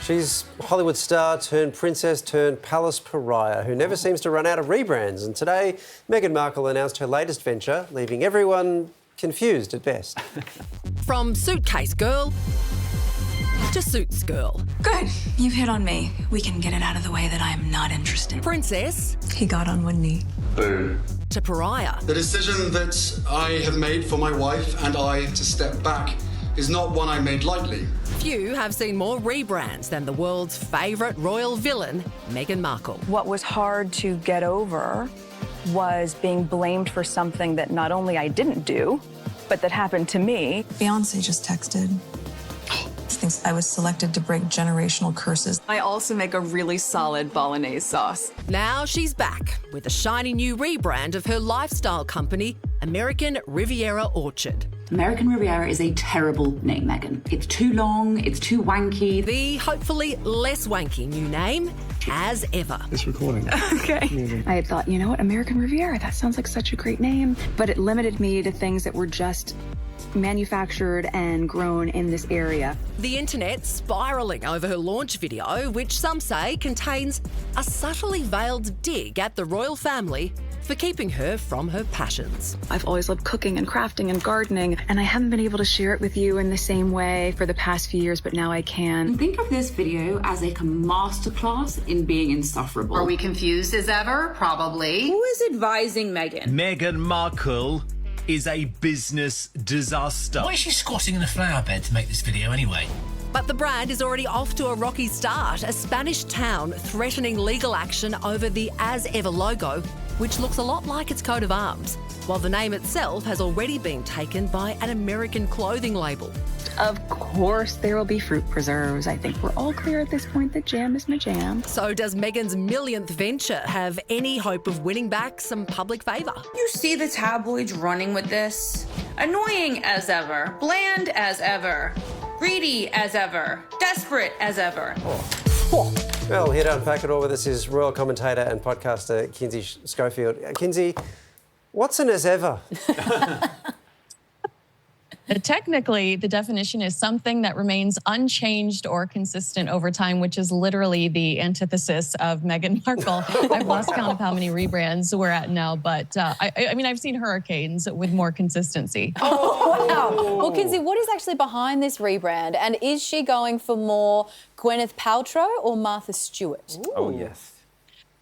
She's Hollywood star turned princess turned palace pariah who never seems to run out of rebrands. And today, Meghan Markle announced her latest venture, leaving everyone confused at best. From suitcase girl to suits girl. Good. You've hit on me. We can get it out of the way that I'm not interested. Princess. He got on one knee. Boom. To pariah. The decision that I have made for my wife and I to step back is not one I made lightly. Few have seen more rebrands than the world's favourite royal villain, Meghan Markle. What was hard to get over was being blamed for something that not only I didn't do, but that happened to me. Beyonce just texted. Thinks I was selected to break generational curses. I also make a really solid bolognese sauce. Now she's back with a shiny new rebrand of her lifestyle company, American Riviera Orchard. American Riviera is a terrible name, Meghan. It's too long, it's too wanky. The hopefully less wanky new name, As Ever. It's recording. Okay. I had thought, you know what, American Riviera, that sounds like such a great name. But it limited me to things that were just manufactured and grown in this area. The internet spiralling over her launch video, which some say contains a subtly veiled dig at the royal family for keeping her from her passions. I've always loved cooking and crafting and gardening, and I haven't been able to share it with you in the same way for the past few years, but now I can. Think of this video as like a masterclass in being insufferable. Are we confused as ever? Probably. Who is advising Meghan? Meghan Markle is a business disaster. Why is she squatting in a flower bed to make this video anyway? But the brand is already off to a rocky start, a Spanish town threatening legal action over the As Ever logo, which looks a lot like its coat of arms, while the name itself has already been taken by an American clothing label. Of course there will be fruit preserves. I think we're all clear at this point that jam is my jam. So does Meghan's millionth venture have any hope of winning back some public favour? You see the tabloids running with this? Annoying as ever, bland as ever, greedy as ever, desperate as ever. Well, here to unpack it all with us is royal commentator and podcaster Kinsey Schofield. Kinsey, what's an as ever? Technically, the definition is something that remains unchanged or consistent over time, which is literally the antithesis of Meghan Markle. I've lost count of how many rebrands we're at now, but I mean, I've seen hurricanes with more consistency. Oh, wow. Well, Kinsey, what is actually behind this rebrand? And is she going for more Gwyneth Paltrow or Martha Stewart? Ooh. Oh, yes.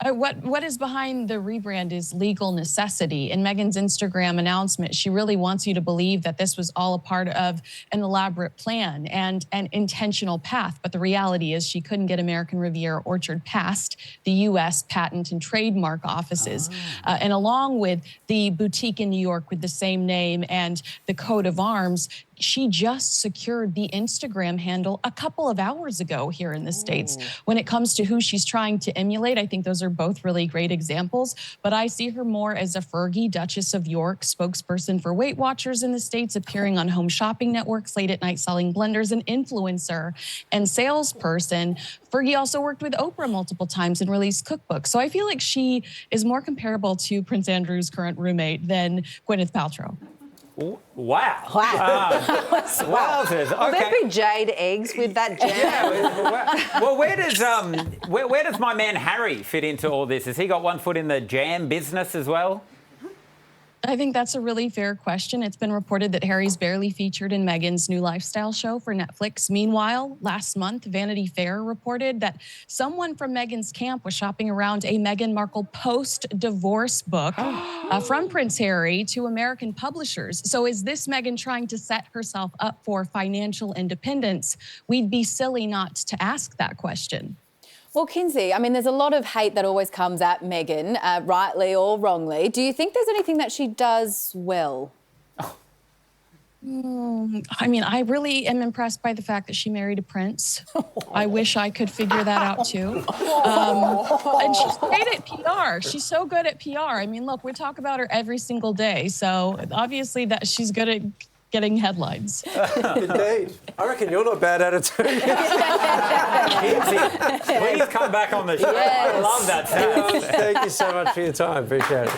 What is behind the rebrand is legal necessity. In Meghan's Instagram announcement, she really wants you to believe that this was all a part of an elaborate plan and an intentional path. But the reality is she couldn't get American Riviera Orchard past the U.S. Patent and Trademark offices. And along with the boutique in New York with the same name and the coat of arms, she just secured the Instagram handle a couple of hours ago here in the States. When it comes to who she's trying to emulate, I think those are both really great examples, but I see her more as a Fergie, Duchess of York, spokesperson for Weight Watchers in the States, appearing on home shopping networks late at night selling blenders, an influencer and salesperson. Fergie also worked with Oprah multiple times and released cookbooks. So I feel like she is more comparable to Prince Andrew's current roommate than Gwyneth Paltrow. Wow. Wowzers. Okay. Will there be jade eggs with that jam? Yeah. Well, where does my man Harry fit into all this? Has he got one foot in the jam business as well? I think that's a really fair question. It's been reported that Harry's barely featured in Meghan's new lifestyle show for Netflix. Meanwhile, last month, Vanity Fair reported that someone from Meghan's camp was shopping around a Meghan Markle post-divorce book from Prince Harry to American publishers. So is this Meghan trying to set herself up for financial independence? We'd be silly not to ask that question. Well, Kinsey, I mean, there's a lot of hate that always comes at Meghan, rightly or wrongly. Do you think there's anything that she does well? I mean, I really am impressed by the fact that she married a prince. I wish I could figure that out too. And she's great at PR. She's so good at PR. I mean, look, we talk about her every single day. So obviously that she's good at getting headlines. Indeed. I reckon you're not bad at it too. Kinsey, please come back on the show. Yes. I love that sound. Thank you so much for your time. Appreciate it.